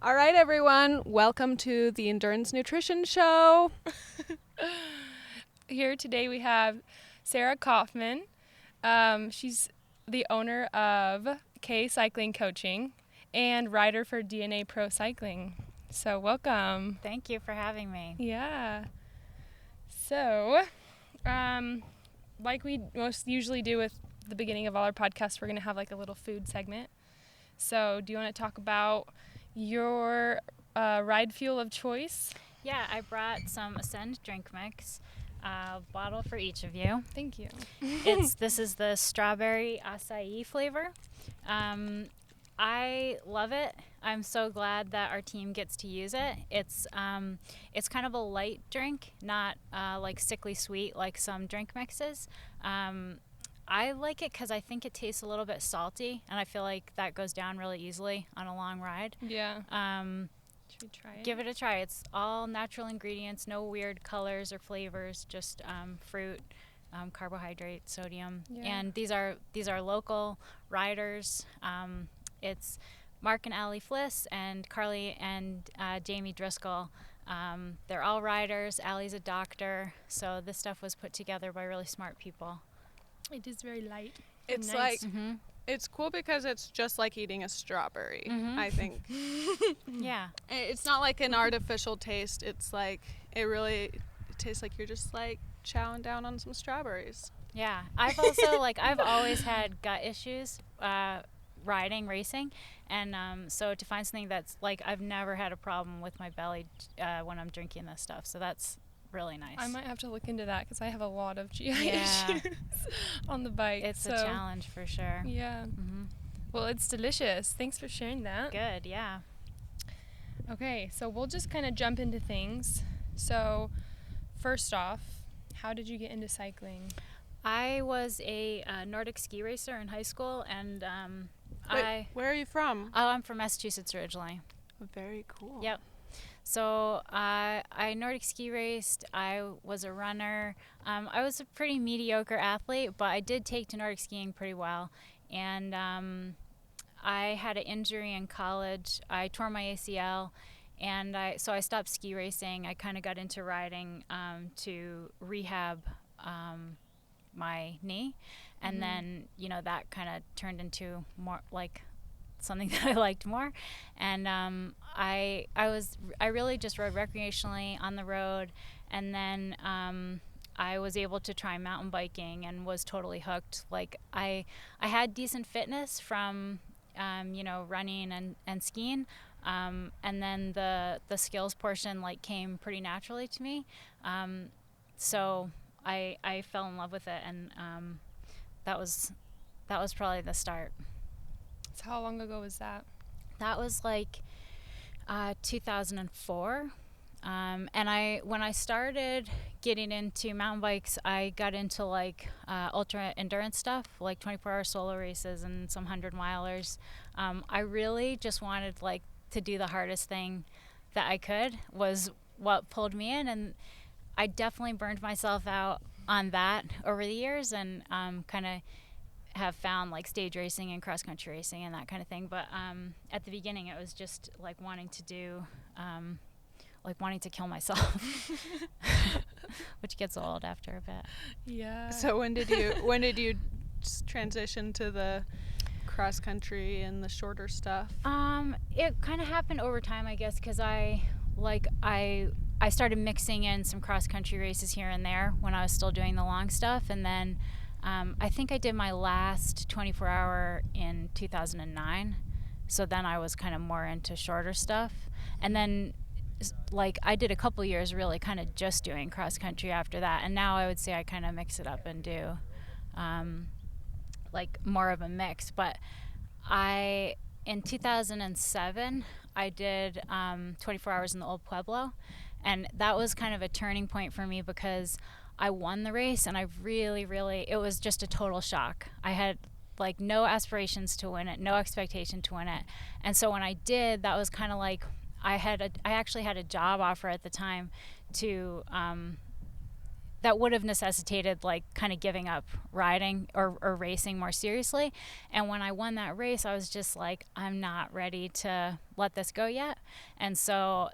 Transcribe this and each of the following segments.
All right, everyone. Welcome to the Endurance Nutrition Show. Here today we have Sarah Kaufmann. She's the owner of Acai Cycling Coaching and rider for DNA Pro Cycling. So welcome. Thank you for having me. Yeah. So, like we most usually do with the beginning of all our podcasts, we're going to have like a little food segment. So do you want to talk about your ride fuel of choice? Yeah, I brought some Ascend drink mix, bottle for each of you. Thank you. This is the strawberry acai flavor. I love it. I'm so glad that our team gets to use it. It's kind of a light drink, not like sickly sweet like some drink mixes. I like it because I think it tastes a little bit salty, and I feel like that goes down really easily on a long ride. Yeah. Should we try it? Give it a try. It's all natural ingredients, no weird colors or flavors, just fruit, carbohydrate, sodium. Yeah. And these are local riders. It's Mark and Allie Fliss and Carly and Jamie Driscoll. They're all riders. Allie's a doctor, so this stuff was put together by really smart people. It is very light. It's nice. like, it's cool because it's just like eating a strawberry, I think. Yeah. It's not like an artificial taste. It's like, it tastes like you're just like chowing down on some strawberries. Yeah. I've also, I've always had gut issues racing. And so to find something that's like, I've never had a problem with my belly when I'm drinking this stuff. So that's really nice. I might have to look into that because I have a lot of GI Yeah. issues on the bike. It's a challenge for sure. Yeah. Mm-hmm. Well, it's delicious. Thanks for sharing that. Good, yeah. Okay, so we'll just kind of jump into things. So, first off, how did you get into cycling? I was a Nordic ski racer in high school, and Wait, where are you from? I'm from Massachusetts originally. Very cool. Yep. So I Nordic ski raced. I was a runner. I was a pretty mediocre athlete, but I did take to Nordic skiing pretty well. And I had an injury in college. I tore my ACL, and so I stopped ski racing. I kind of got into riding to rehab my knee, and then that kind of turned into more like something that I liked more. And I really just rode recreationally on the road, and then I was able to try mountain biking and was totally hooked. Like I had decent fitness from running and skiing, and then the skills portion came pretty naturally to me. So I fell in love with it, and that was probably the start. So how long ago was that? That was 2004. And when I started getting into mountain bikes, I got into ultra endurance stuff, like 24-hour solo races and some 100-milers. I really just wanted to do the hardest thing that I could, was what pulled me in, and I definitely burned myself out on that over the years, and kind of have found stage racing and cross country racing and that kind of thing. But at the beginning, it was just wanting to do, wanting to kill myself, which gets old after a bit. Yeah. So when did you transition to the cross country and the shorter stuff? It kind of happened over time, I guess, because I started mixing in some cross country races here and there when I was still doing the long stuff, and then I think I did my last 24-hour in 2009. So then I was kind of more into shorter stuff. And then I did a couple years really kind of just doing cross country after that. And now I would say I kind of mix it up and do more of a mix. But in 2007, I did 24 hours in the Old Pueblo. And that was kind of a turning point for me because I won the race, and I really, it was just a total shock. I had no aspirations to win it, no expectation to win it. And so when I did, that was kind of I actually had a job offer at the time to that would have necessitated like kind of giving up riding or racing more seriously. And when I won that race, I was just like, I'm not ready to let this go yet. And so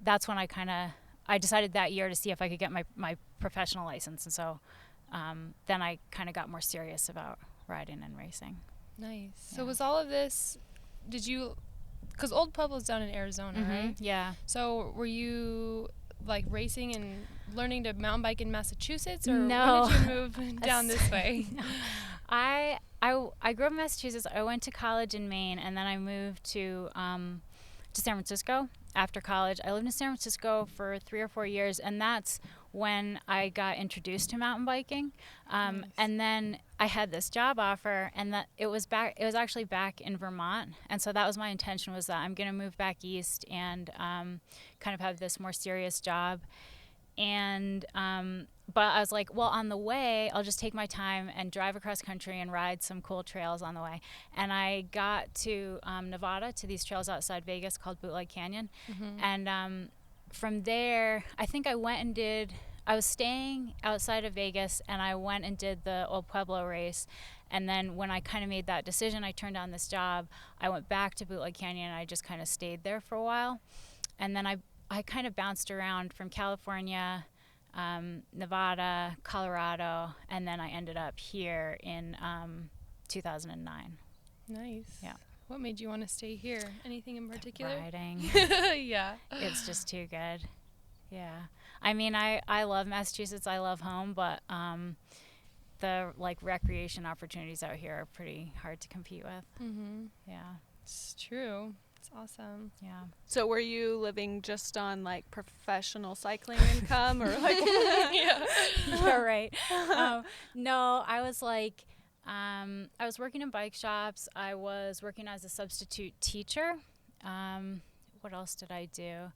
that's when I decided that year to see if I could get my professional license. And so then I kind of got more serious about riding and racing. Nice. Yeah. So was all of this, because Old Pueblo's down in Arizona, right? Yeah. So were you like racing and learning to mountain bike in Massachusetts, or No. when did you move down this way? No. I grew up in Massachusetts. I went to college in Maine, and then I moved to San Francisco after college. I lived in San Francisco for 3 or 4 years, and that's when I got introduced to mountain biking. Nice. And then I had this job offer, and that it was actually back in Vermont. And so that was my intention, was that I'm going to move back east and kind of have this more serious job. And but I was like, well, on the way, I'll just take my time and drive across country and ride some cool trails on the way. And I got to Nevada, to these trails outside Vegas called Bootleg Canyon. And from there, I think I was staying outside of Vegas, and I went and did the Old Pueblo race. And then when I kind of made that decision, I turned down this job. I went back to Bootleg Canyon, and I just kind of stayed there for a while. And then I kind of bounced around from California, Nevada, Colorado, and then I ended up here in 2009. Nice. Yeah. What made you want to stay here? Anything in particular? Riding. Yeah. It's just too good. Yeah. I mean, I love Massachusetts. I love home, but the like recreation opportunities out here are pretty hard to compete with. Yeah. It's true. It's awesome. Yeah. So were you living just on like professional cycling income, or like? Yeah. You're right. No, I was like, I was working in bike shops. I was working as a substitute teacher. What else did I do?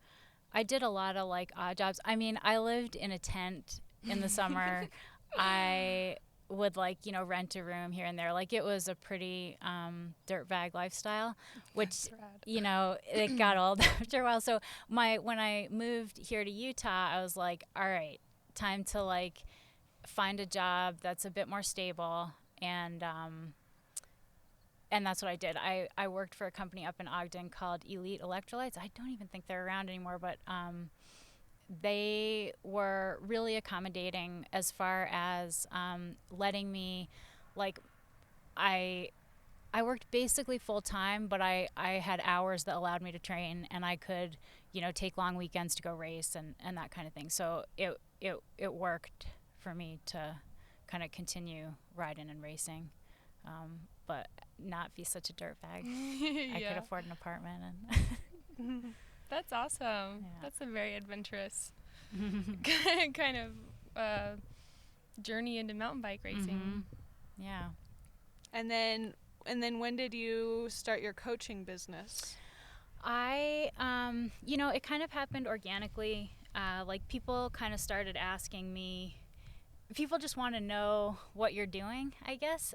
I did a lot of like odd jobs. I mean, I lived in a tent in the summer. I would like, rent a room here and there. Like it was a pretty dirtbag lifestyle, which, it got old after a while. So when I moved here to Utah, I was like, all right, time to like find a job that's a bit more stable. And that's what I did. I worked for a company up in Ogden called Elite Electrolytes. I don't even think they're around anymore, but they were really accommodating as far as letting me, like, I worked basically full time, but I had hours that allowed me to train, and I could, take long weekends to go race and that kind of thing. So it worked for me to kind of continue riding and racing, but not be such a dirtbag. Yeah. I could afford an apartment. And That's awesome. Yeah. That's a very adventurous kind of journey into mountain bike racing. Yeah. And then when did you start your coaching business? I, it kind of happened organically. Like people kind of started asking me, people just want to know what you're doing, I guess.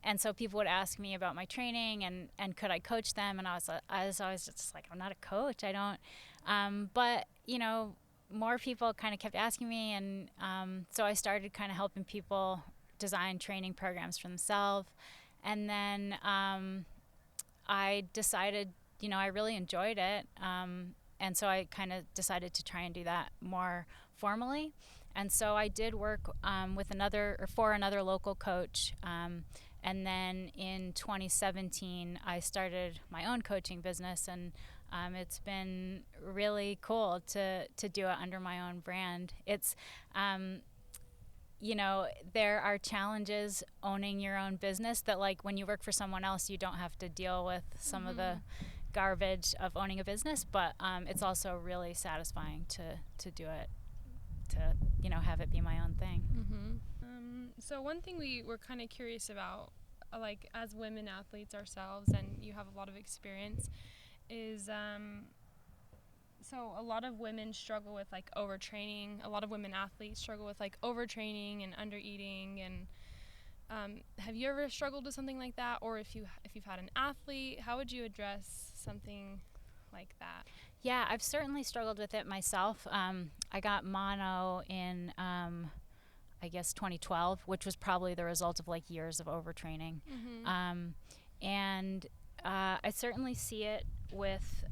And so people would ask me about my training and could I coach them? And I was always just like, I'm not a coach. I don't. But, more people kind of kept asking me. And so I started kind of helping people design training programs for themselves. And then I decided, I really enjoyed it. And so I kind of decided to try and do that more formally. And so I did work for another local coach. And then in 2017, I started my own coaching business, and it's been really cool to do it under my own brand. It's, there are challenges owning your own business that, like, when you work for someone else, you don't have to deal with some of the garbage of owning a business, but it's also really satisfying to do it, to, have it be my own thing. So one thing we were kind of curious about, like as women athletes ourselves, and you have a lot of experience, is so a lot of women struggle with like overtraining. A lot of women athletes struggle with like overtraining and undereating. And have you ever struggled with something like that? Or if you've had an athlete, how would you address something like that? Yeah, I've certainly struggled with it myself. I got mono in, I guess, 2012, which was probably the result of like years of overtraining. And I certainly see it with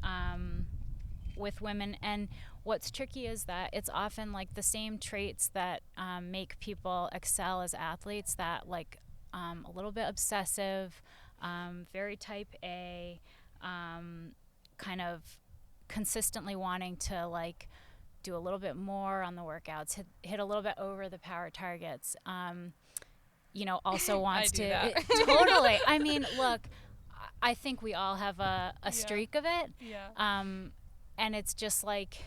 women. And what's tricky is that it's often like the same traits that make people excel as athletes, that like a little bit obsessive, very type A, kind of consistently wanting to like do a little bit more on the workouts, hit a little bit over the power targets. Also wants to totally. I mean, look, I think we all have a streak of it. Yeah. And it's just like,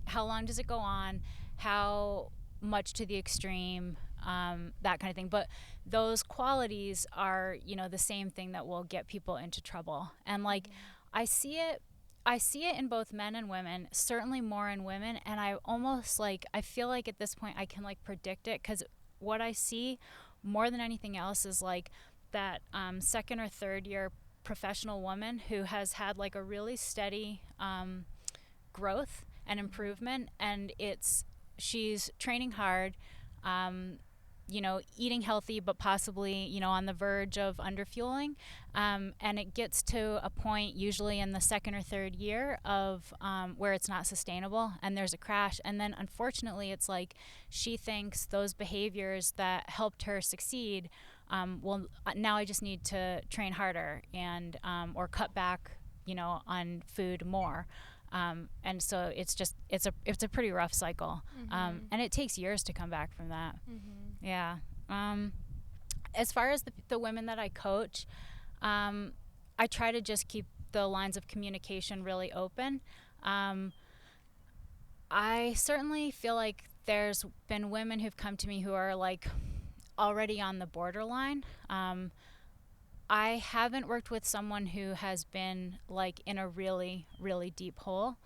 how long does it go on? How much to the extreme? That kind of thing. But those qualities are, the same thing that will get people into trouble. And like, I see it in both men and women, certainly more in women. And I almost like, I feel like at this point I can like predict it, because what I see more than anything else is like that second or third year professional woman who has had like a really steady growth and improvement, and she's training hard, eating healthy, but possibly, on the verge of underfueling. And it gets to a point usually in the second or third year of where it's not sustainable and there's a crash. And then unfortunately, it's like she thinks those behaviors that helped her succeed, well, now I just need to train harder and or cut back, on food more. And so it's a pretty rough cycle. And it takes years to come back from that. Yeah. As far as the women that I coach, I try to just keep the lines of communication really open. I certainly feel like there's been women who've come to me who are like already on the borderline. I haven't worked with someone who has been like in a really, really deep hole.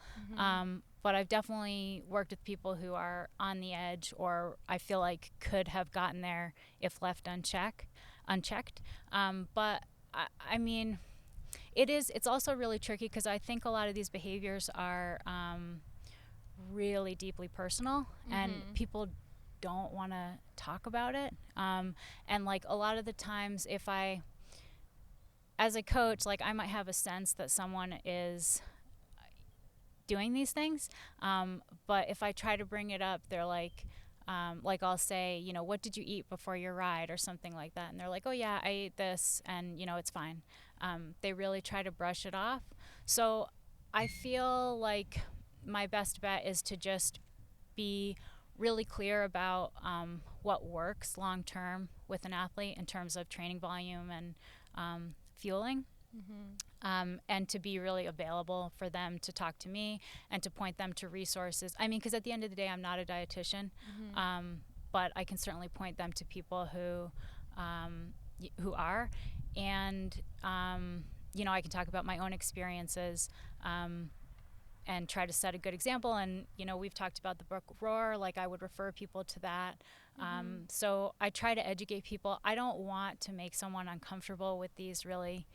But I've definitely worked with people who are on the edge, or I feel like could have gotten there if left unchecked. But I mean, it's also really tricky, because I think a lot of these behaviors are really deeply personal, and people don't want to talk about it. And like a lot of the times, as a coach, like I might have a sense that someone is doing these things, but if I try to bring it up, they're like I'll say, what did you eat before your ride or something like that, and they're like, oh yeah, I ate this, and it's fine. They really try to brush it off. So I feel like my best bet is to just be really clear about what works long term with an athlete in terms of training volume and fueling. And to be really available for them to talk to me and to point them to resources. I mean, because at the end of the day, I'm not a dietitian, but I can certainly point them to people who are, and I can talk about my own experiences and try to set a good example. And we've talked about the book Roar, like I would refer people to that. So I try to educate people. I don't want to make someone uncomfortable with these really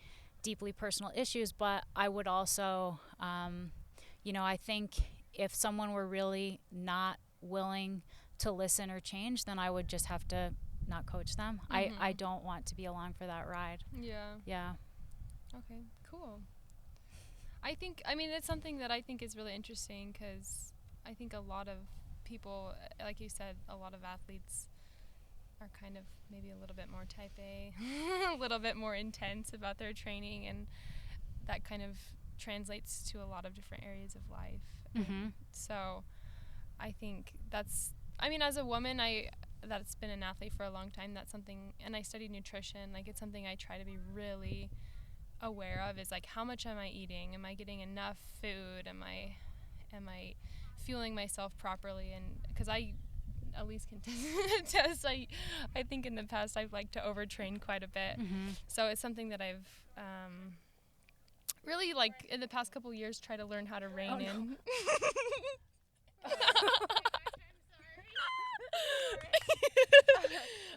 deeply personal issues, but I would also, I think if someone were really not willing to listen or change, then I would just have to not coach them. I don't want to be along for that ride. Yeah. Okay, cool. It's something that I think is really interesting, because I think a lot of people, like you said, a lot of athletes are kind of maybe a little bit more type A, a little bit more intense about their training, and that kind of translates to a lot of different areas of life. So I think as a woman, that's been an athlete for a long time, that's something, and I studied nutrition, like it's something I try to be really aware of, is like, how much am I eating? Am I getting enough food? Am I fueling myself properly? And because I at least can test, I think in the past I've liked to overtrain quite a bit. So it's something that I've really, like, in the past couple of years, try to learn how to rein in.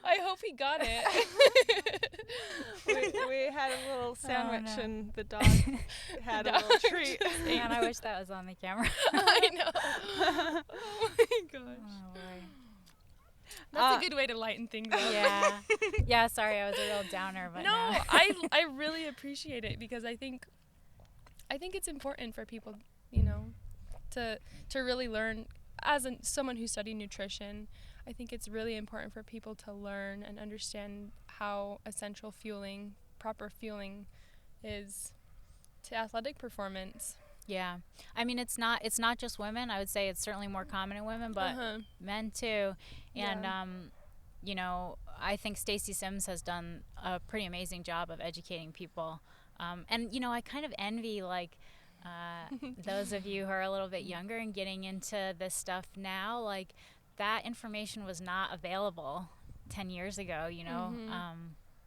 I hope he got it. we had a little sandwich no. and the dog had a little treat. Man, I wish that was on the camera. I know. Oh my gosh. Oh, boy. That's a good way to lighten things up. Yeah. Yeah, sorry, I was a real downer, but No, no. I really appreciate it because I think it's important for people, you know, to really learn. As someone who studied nutrition, I think it's really important for people to learn and understand how essential proper fueling is to athletic performance. Yeah. I mean, it's not just women. I would say it's certainly more common in women, but men too. And you know, I think Stacy Sims has done a pretty amazing job of educating people. And you know, I kind of envy like those of you who are a little bit younger and getting into this stuff now. Like, that information was not available 10 years ago, you know.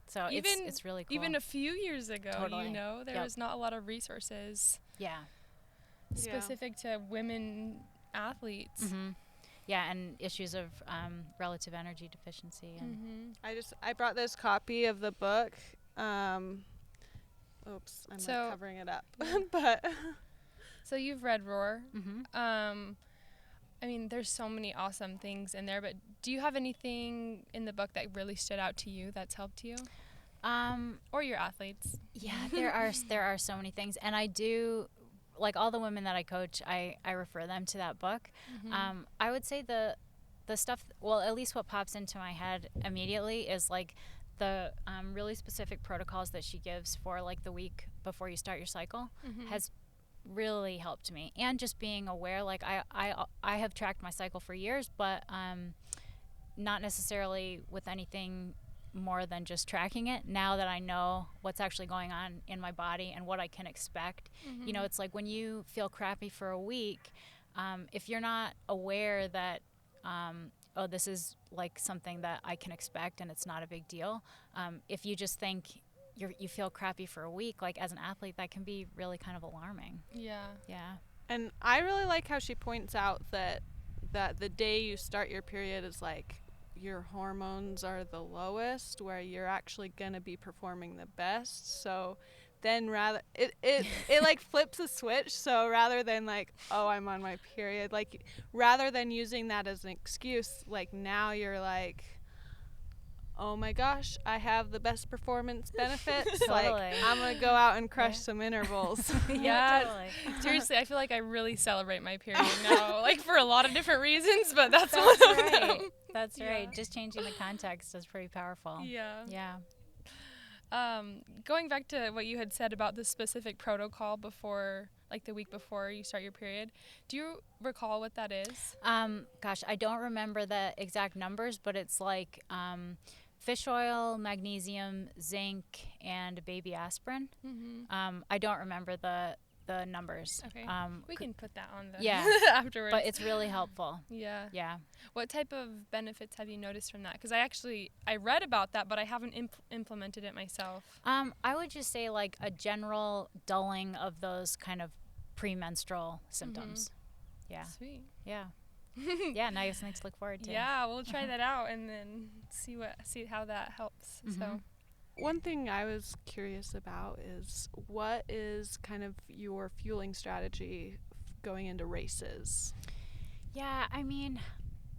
So it's really cool. Even a few years ago, Totally. you know, there was not a lot of resources specific to women athletes. Yeah, and issues of relative energy deficiency. And I brought this copy of the book. Oops, I'm like covering it up. But so you've read Roar. I mean, there's so many awesome things in there, but do you have anything in the book that really stood out to you that's helped you? Or your athletes? Yeah, there are so many things, and I do, like, all the women that I coach, I refer them to that book. I would say the stuff, well, at least what pops into my head immediately is like the really specific protocols that she gives for like the week before you start your cycle has really helped me. And just being aware, like I have tracked my cycle for years, but not necessarily with anything more than just tracking it. Now that I know what's actually going on in my body and what I can expect, you know, it's like when you feel crappy for a week, if you're not aware that oh, this is like something that I can expect and it's not a big deal, if you just think you feel crappy for a week, like as an athlete, that can be really kind of alarming. Yeah. And I really like how she points out that the day you start your period is like your hormones are the lowest, where you're actually going to be performing the best. So then rather it like flips a switch. So rather than like, oh, I'm on my period, like rather than using that as an excuse, like now you're like, oh my gosh, I have the best performance benefits. Totally. Like, I'm going to go out and crush some intervals. Yeah, Totally. Seriously, I feel like I really celebrate my period now, like for a lot of different reasons, but that's one of them. That's right. Just changing the context is pretty powerful. Yeah. Going back to what you had said about the specific protocol before, like the week before you start your period, do you recall what that is? Gosh, I don't remember the exact numbers, but it's like fish oil, magnesium, zinc, and baby aspirin. I don't remember the numbers. Okay. We can put that on the afterwards. But it's really helpful. Yeah. What type of benefits have you noticed from that? Because I read about that, but I haven't implemented it myself. I would just say like a general dulling of those kind of premenstrual symptoms. Yeah. Sweet. Yeah. Now you have something to look forward to. Yeah, we'll try that out and then see how that helps. So. One thing I was curious about is what is kind of your fueling strategy going into races? Yeah, I mean,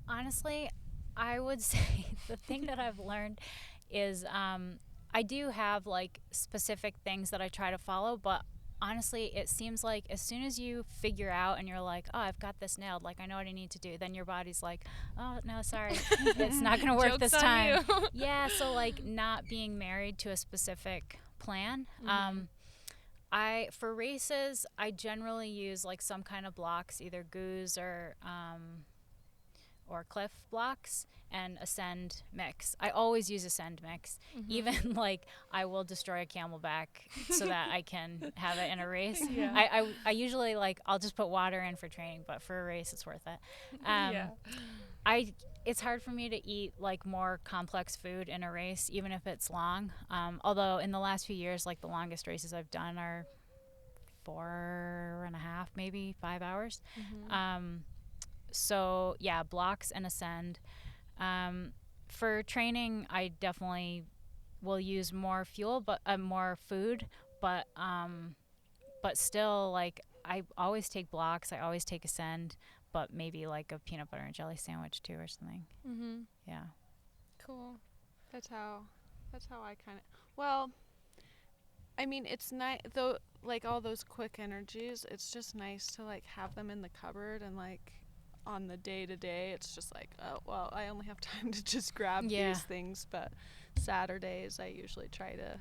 honestly, I would say the thing that I've learned is I do have like specific things that I try to follow, but honestly, it seems like as soon as you figure out and you're like, oh, I've got this nailed, like I know what I need to do, then your body's like, oh, no, sorry, it's not going to work this time. Yeah, so like not being married to a specific plan. For races, I generally use like some kind of blocks, either goos or Cliff blocks, and Ascend mix. I always use Ascend mix. Even like I will destroy a Camelback so that I can have it in a race. I usually like I'll just put water in for training, but for a race it's worth it. It's hard for me to eat like more complex food in a race, even if it's long. Although in the last few years, like the longest races I've done are 4.5, maybe 5 hours. So yeah, blocks and Ascend. For training, I definitely will use more fuel, but more food, but still, like, I always take blocks. I always take Ascend, but maybe like a peanut butter and jelly sandwich too or something. Mm-hmm. Yeah. Cool. That's how I kind of, well, I mean, it's nice though, like all those quick energies, it's just nice to like have them in the cupboard, and like on the day to day it's just like, oh well, I only have time to just grab these things. But Saturdays I usually try to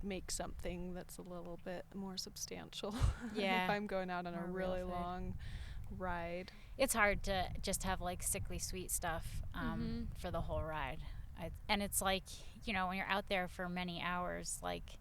make something that's a little bit more substantial. Yeah. If I'm going out on More a real really food. long ride. It's hard to just have like sickly sweet stuff for the whole ride. And it's like, you know, when you're out there for many hours, like,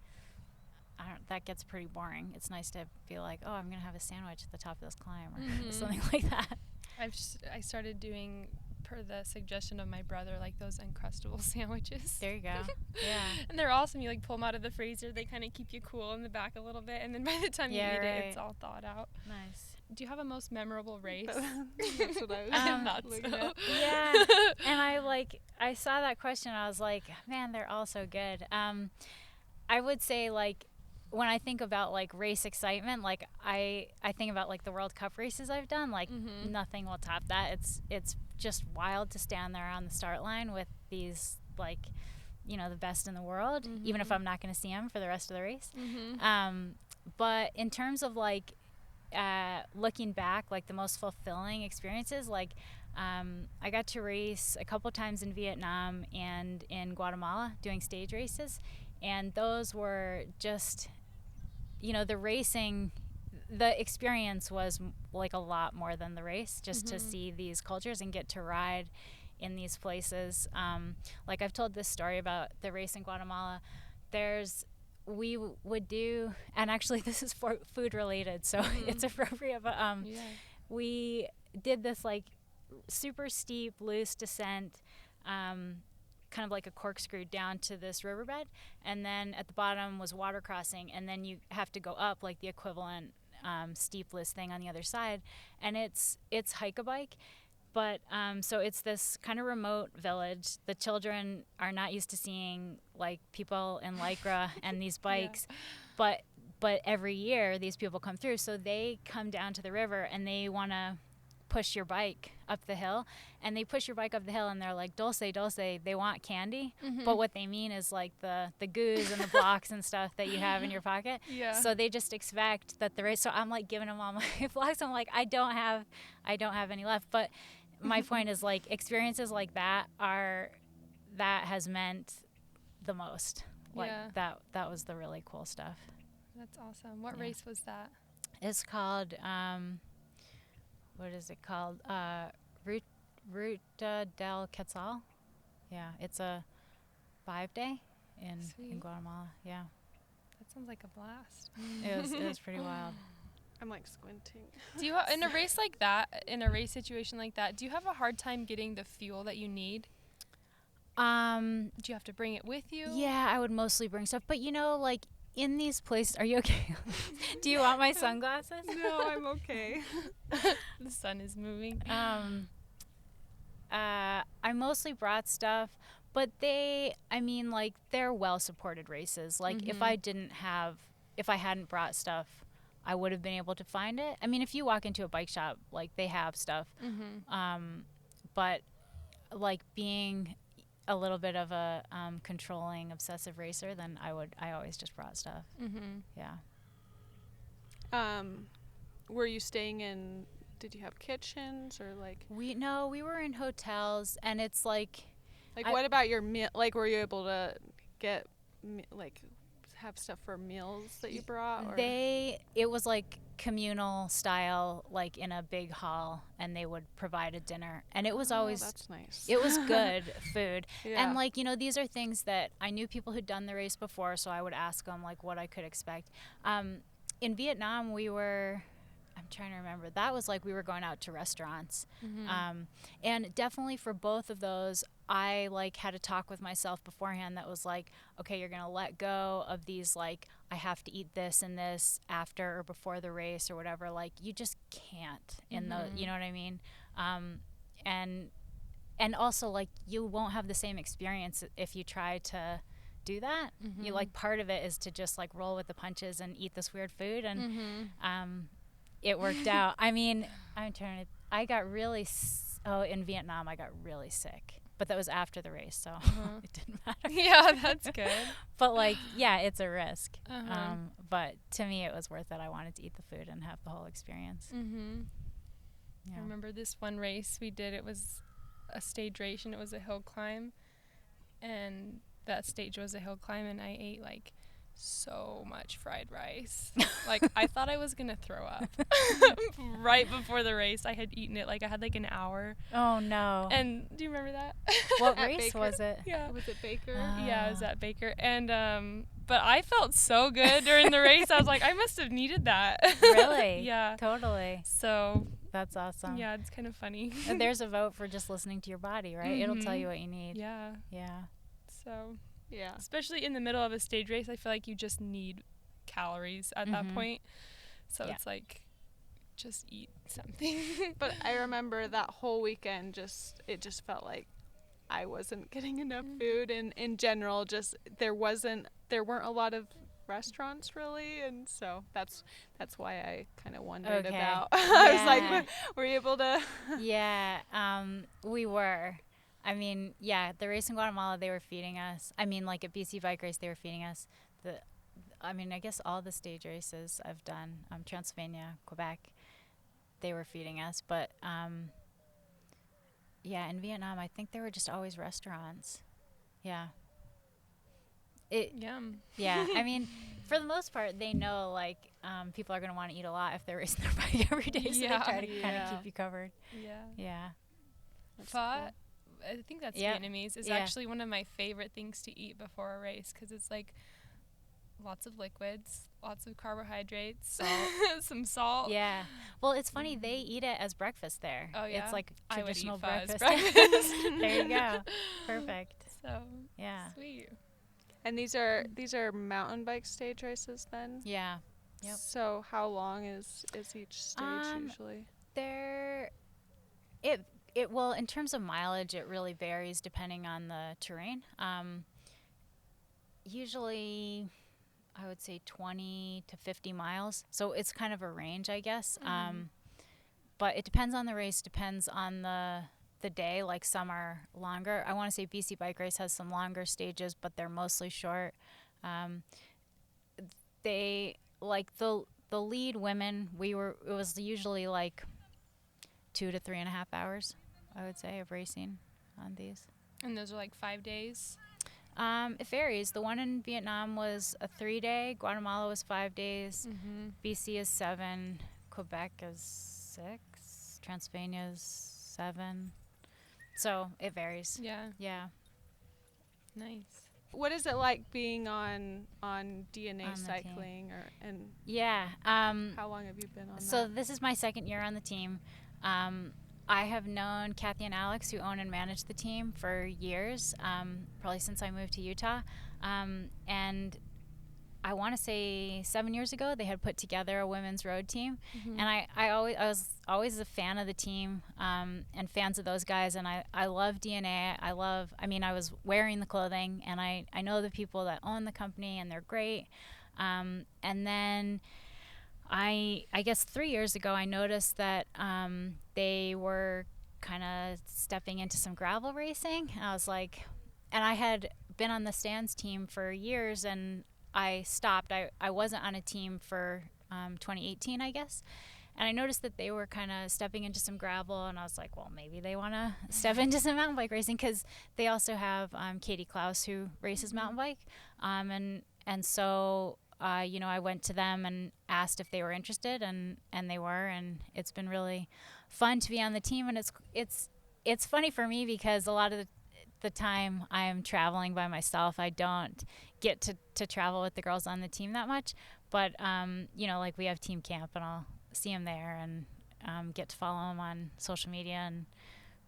that gets pretty boring. It's nice to be like, oh, I'm going to have a sandwich at the top of this climb or something like that. I started doing, per the suggestion of my brother, like those Uncrustable sandwiches. There you go. Yeah. And they're awesome. You like pull them out of the freezer. They kind of keep you cool in the back a little bit. And then by the time you eat it, it's all thawed out. Nice. Do you have a most memorable race? That's what I was thought looking so. at. Yeah. And I saw that question. I was like, man, they're all so good. I would say, like, when I think about like race excitement, like I think about like the World Cup races I've done, like nothing will top that. It's just wild to stand there on the start line with these, like, you know, the best in the world, even if I'm not going to see them for the rest of the race. But in terms of like looking back, like the most fulfilling experiences, like I got to race a couple times in Vietnam and in Guatemala doing stage races, and those were just, you know, the experience was like a lot more than the race, just to see these cultures and get to ride in these places. Like, I've told this story about the race in Guatemala. We would do, and actually this is food related, so it's appropriate, but we did this like super steep, loose descent, kind of like a corkscrew down to this riverbed, and then at the bottom was water crossing, and then you have to go up like the equivalent steepless thing on the other side, and it's hike-a-bike. But so it's this kind of remote village. The children are not used to seeing like people in Lycra and these bikes, but every year these people come through, so they come down to the river and they want to push your bike up the hill, and they push your bike up the hill and they're like, dulce, dulce. They want candy, but what they mean is like the goos and the blocks and stuff that you have in your pocket. So they just expect that the race. So I'm like giving them all my blocks. I'm like, I don't have any left. But my point is, like, experiences like that has meant the most. Like that was the really cool stuff. That's awesome. What race was that? It's called what is it called? Ruta del Quetzal. Yeah, it's a 5-day in Guatemala. Yeah. That sounds like a blast. It was pretty wild. I'm like squinting. Do you in a race like that, in a race situation like that, do you have a hard time getting the fuel that you need? Do you have to bring it with you? Yeah, I would mostly bring stuff, but you know, like, in these places, are you okay? Do you want my sunglasses? No, I'm okay. The sun is moving. I mostly brought stuff, but they're well supported races. Like, if I hadn't brought stuff, I would have been able to find it. I mean, if you walk into a bike shop, like, they have stuff. But like, being a little bit of a controlling, obsessive racer, then I always just brought stuff. Yeah. Were you staying in? Did you have kitchens or like? We were in hotels, and it's like. What about your meal? Like, were you able to get have stuff for meals that you brought? Or? It was like communal style, like in a big hall, and they would provide a dinner, and it was always that's nice. It was good food. Yeah. And these are things that I knew people who'd done the race before, so I would ask them like what I could expect. In Vietnam, I'm trying to remember, that was like we were going out to restaurants. And definitely for both of those, I like had a talk with myself beforehand that was like, okay, you're going to let go of these, like, I have to eat this and this after or before the race or whatever. Like, you just can't in the, you know what I mean? And and also like you won't have the same experience if you try to do that. Mm-hmm. You like, part of it is to just like roll with the punches and eat this weird food, and Mm-hmm. it worked out. I mean, I got really in Vietnam I got really sick, but that was after the race, so it didn't matter. Yeah, that's good. But like, yeah, it's a risk. Uh-huh. But to me it was worth it. I wanted to eat the food and have the whole experience. Mm-hmm. Yeah. I remember this one race we did. It was a stage race, and it was a hill climb, and that stage was a hill climb, and I ate like so much fried rice. Like, I thought I was gonna throw up. Right before the race, I had eaten it. Like, I had like an hour. Oh no. And do you remember that? What At race Baker? was it? Yeah. Was it Baker? Yeah, I was at Baker. And but I felt so good during the race. I was like, I must have needed that. Really? Yeah. Totally. So That's awesome. yeah, it's kind of funny. And there's a vote for just listening to your body, right? It'll tell you what you need. Yeah. Yeah. So Yeah. especially in the middle of a stage race, I feel like you just need calories at that point. So Yeah. it's like, just eat something. But I remember that whole weekend, it just felt like I wasn't getting enough food, and in general, just there weren't a lot of restaurants really, and so that's why I kind of wondered Okay. about. I was Yeah. like, were you able to? Yeah, we were. I mean, yeah, the race in Guatemala, they were feeding us. I mean, like at BC Bike Race, they were feeding us. I guess all the stage races I've done, Transylvania, Quebec, they were feeding us. But yeah, in Vietnam, I think there were just always restaurants. Yeah. Yum. Yeah, I mean, for the most part, they know like people are going to want to eat a lot if they're racing their bike every day, so Yeah. they try to kind Yeah. of keep you covered. Yeah. Yeah. That's Pho, I think that's Yeah. Vietnamese, is Yeah. actually one of my favorite things to eat before a race, because it's like lots of liquids, lots of carbohydrates, some salt. Yeah. Well, it's funny, they eat it as breakfast there. Oh, yeah? It's like I would eat traditional pho as breakfast. breakfast. There you go. Perfect. So Yeah. sweet. And these are mountain bike stage races then. Yeah. Yep. So how long is each stage usually? Well, in terms of mileage, it really varies depending on the terrain. Usually, I would say 20 to 50 miles. So it's kind of a range, I guess. But it depends on the race, depends on the day. Like, some are longer. I want to say BC Bike Race has some longer stages, but they're mostly short. They, like, the lead women, it was usually like 2 to 3.5 hours, I would say, of racing on these. And those are like 5 days. It varies. The one in Vietnam was a 3-day. Guatemala was 5 days. BC is 7. Quebec is 6. Transylvania is 7. So it varies. Yeah. Yeah. Nice. What is it like being on DNA On the cycling, and Yeah. how long have you been on So that? this is my second year on the team. I have known Kathy and Alex, who own and manage the team, for years, probably since I moved to Utah. And I want to say 7 years ago, they had put together a women's road team. And I was always a fan of the team and fans of those guys. And I love DNA. I was wearing the clothing, and I know the people that own the company, and they're great. And then I guess 3 years ago, I noticed that they were kind of stepping into some gravel racing. And I was like, and I had been on the stands team for years, and I stopped. I wasn't on a team for 2018, I guess. And I noticed that they were kind of stepping into some gravel, and I was like, well, maybe they want to step into some mountain bike racing, because they also have Katie Klaus, who races mountain bike. And so I went to them and asked if they were interested, and they were, and it's been really fun to be on the team. And it's funny for me, because a lot of the time I'm traveling by myself. I don't get to travel with the girls on the team that much, but like, we have team camp, and I'll see them there, and get to follow them on social media and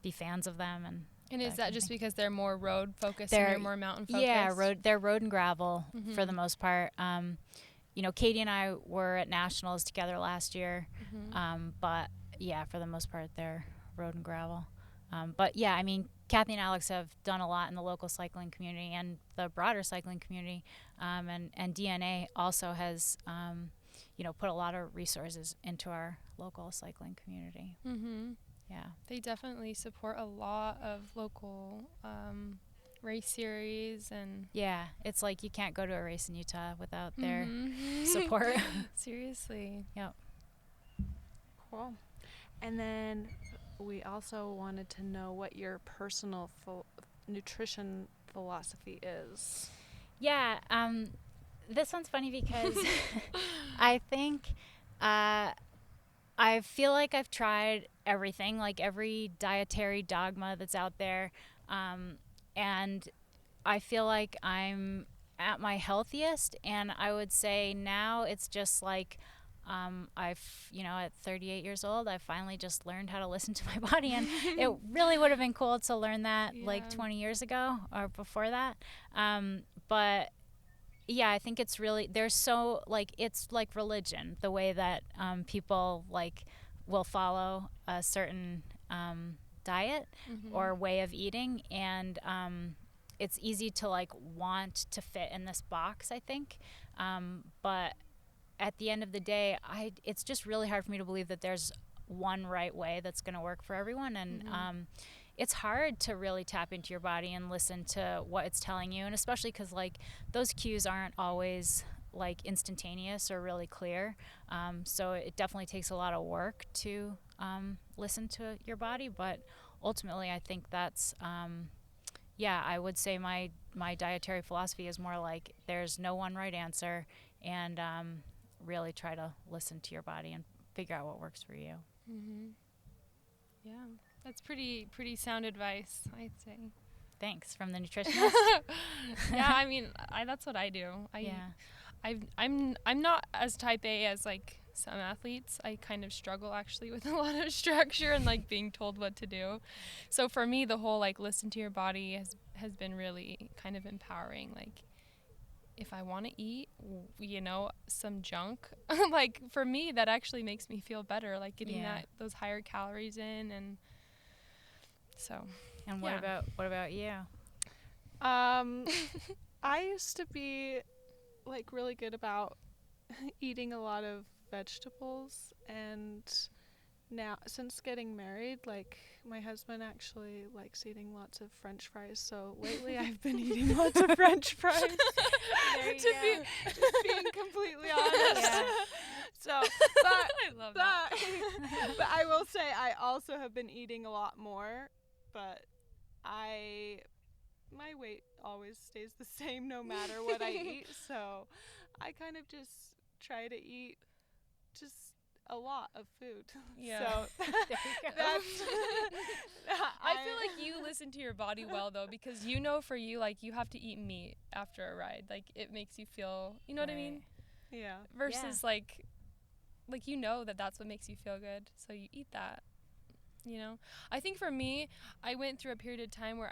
be fans of them. And is that just thing. because they're more road focused and you're more mountain focused? Yeah, they're road and gravel for the most part. Katie and I were at nationals together last year, but yeah, for the most part, they're road and gravel. But yeah, I mean, Kathy and Alex have done a lot in the local cycling community and the broader cycling community, and DNA also has, put a lot of resources into our local cycling community. Mm-hmm. Yeah. They definitely support a lot of local race series and. Yeah, it's like you can't go to a race in Utah without their support. Seriously. Yep. Cool. And then we also wanted to know what your personal nutrition philosophy is. Yeah, this one's funny because I think I feel like I've tried everything, like every dietary dogma that's out there, and I feel like I'm at my healthiest, and I would say now it's just like at 38 years old, I finally just learned how to listen to my body, and it really would have been cool to learn that like 20 years ago or before that. But yeah, I think it's really, there's so, like, it's like religion, the way that people like will follow a certain diet or way of eating, and it's easy to like want to fit in this box, I think, but at the end of the day, it's just really hard for me to believe that there's one right way that's going to work for everyone, and it's hard to really tap into your body and listen to what it's telling you, and especially because like those cues aren't always like instantaneous or really clear, so it definitely takes a lot of work to listen to your body. But ultimately I think that's I would say my dietary philosophy is more like there's no one right answer, and really try to listen to your body and figure out what works for you. Yeah, that's pretty sound advice, I'd say. Thanks, from the nutritionist. Yeah, I mean, that's what I do. I'm not as type A as like some athletes. I kind of struggle actually with a lot of structure and like being told what to do. So for me, the whole like listen to your body has been really kind of empowering. Like, if I want to eat, some junk, like for me, that actually makes me feel better, like getting those higher calories in. And so. And what about you? I used to be like really good about eating a lot of vegetables, and now since getting married, like my husband actually likes eating lots of French fries, so lately I've been eating lots of French fries. Just being completely honest. Yeah. So, but I love that. But I will say I also have been eating a lot more, but my weight always stays the same no matter what I eat, so I kind of just try to eat just a lot of food. Yeah. So that's I feel like you listen to your body well though, because for you, like, you have to eat meat after a ride. Like, it makes you feel, you know what I mean? Yeah. Versus like that's what makes you feel good, so you eat that. I think for me, I went through a period of time where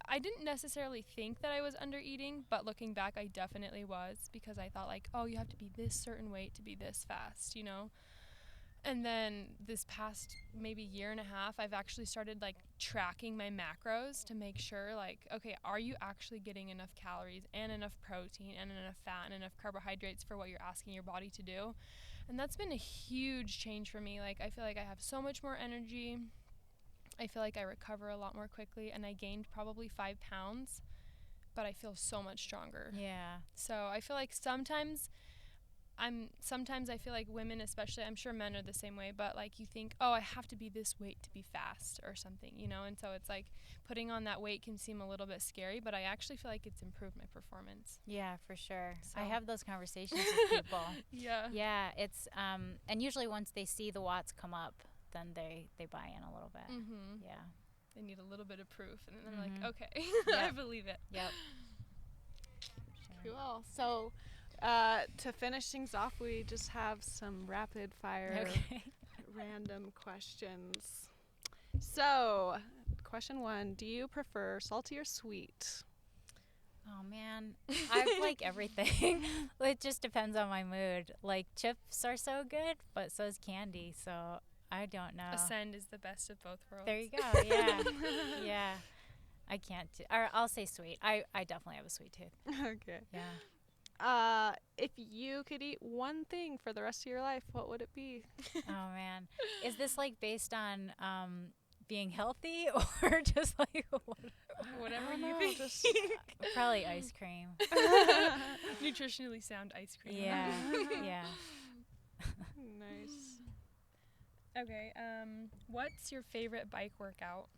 I didn't necessarily think that I was under eating, but looking back, I definitely was, because I thought like, oh, you have to be this certain weight to be this fast, And then this past maybe year and a half, I've actually started like tracking my macros to make sure, like, okay, are you actually getting enough calories and enough protein and enough fat and enough carbohydrates for what you're asking your body to do? And that's been a huge change for me. Like, I feel like I have so much more energy. I feel like I recover a lot more quickly, and I gained probably 5 pounds, but I feel so much stronger. Yeah. So I feel like sometimes I feel like women especially, I'm sure men are the same way, but like you think, oh, I have to be this weight to be fast or something, and so it's like putting on that weight can seem a little bit scary, but I actually feel like it's improved my performance. Yeah, for sure. So. I have those conversations with people. Yeah. Yeah, it's and usually once they see the watts come up, then they buy in a little bit. Yeah. They need a little bit of proof, and then they're like, okay, Yep. I believe it. Yep. Cool. So to finish things off, we just have some rapid fire random questions. So, question 1, do you prefer salty or sweet? Oh man, I like everything. It just depends on my mood. Like, chips are so good, but so is candy. So I don't know. Ascend is the best of both worlds. There you go. Yeah. Yeah. I can't. Or I'll say sweet. I definitely have a sweet tooth. Okay. Yeah. If you could eat one thing for the rest of your life, what would it be? Oh man. Is this like based on being healthy or just like Whatever you know, think. just probably ice cream? Nutritionally sound ice cream. Yeah. Yeah. Nice. Okay. What's your favorite bike workout?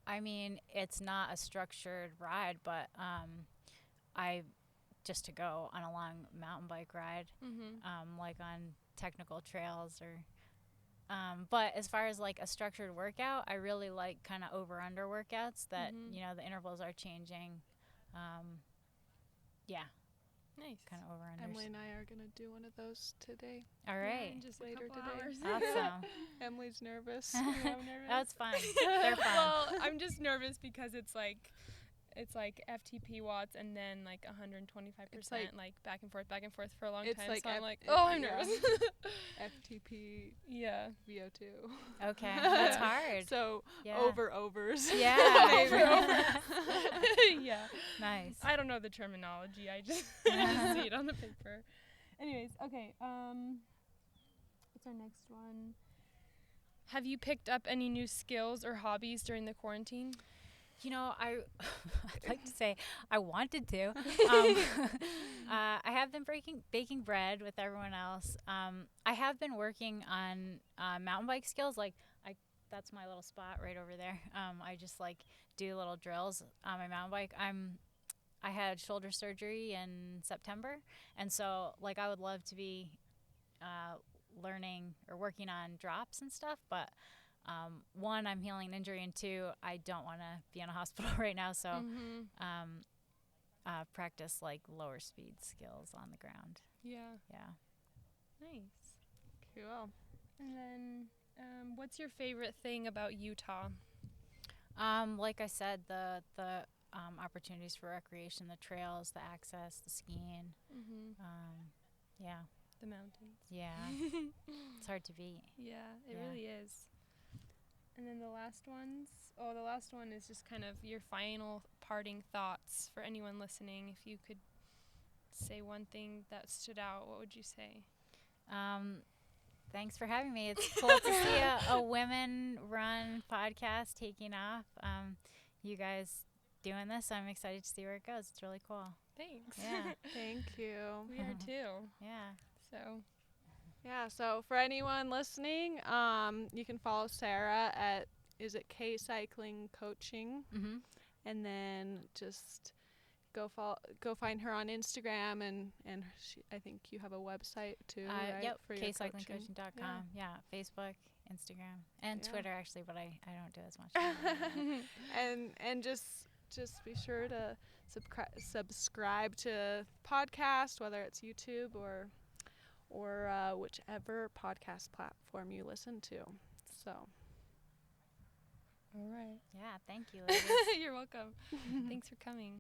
I mean, it's not a structured ride, but I just to go on a long mountain bike ride, like on technical trails or. But as far as like a structured workout, I really like kind of over/under workouts that you know the intervals are changing. Yeah. Nice. Kind of over/unders. Emily and I are gonna do one of those today. All right. Yeah, just Later later today. today. Awesome. Emily's nervous. I'm nervous. That's fun. They're fun. Well, I'm just nervous because it's like FTP watts and then like 125% like back and forth for a long it's time. like so I'm like, yeah. I'm nervous. FTP Yeah. VO2. Okay. That's hard. So Yeah. overs. Yeah. Yeah. Nice. I don't know the terminology. I just see it on the paper. Anyways, okay. What's our next one? Have you picked up any new skills or hobbies during the quarantine? You know, I'd like to say I wanted to. I have been baking bread with everyone else. I have been working on mountain bike skills. Like, that's my little spot right over there. I just like do little drills on my mountain bike. I had shoulder surgery in September, and so like I would love to be learning or working on drops and stuff, but. One, I'm healing an injury, and two, I don't want to be in a hospital right now, so practice like lower speed skills on the ground. Yeah. Yeah. Nice. Cool. And then, what's your favorite thing about Utah? Like I said, the opportunities for recreation, the trails, the access, the skiing. Yeah. The mountains. Yeah. It's hard to beat. Yeah, it Yeah. really is. And then the last one is just kind of your final parting thoughts for anyone listening. If you could say one thing that stood out, what would you say? Thanks for having me. It's cool to see a women-run podcast taking off. You guys doing this, I'm excited to see where it goes. It's really cool. Thanks. Yeah. Thank you. We are too. Yeah. So. Yeah, so for anyone listening, you can follow Sarah at, is it K Cycling Coaching? Mm-hmm. And then just go find her on Instagram, and I think you have a website too, right? Yep, For your kcyclingcoaching.com. Yeah, Facebook, Instagram, and Yeah. Twitter actually, but I don't do as much. And just be sure to subscribe to podcast, whether it's YouTube or whichever podcast platform you listen to. So. All right. Yeah, thank you, ladies. You're welcome. Thanks for coming.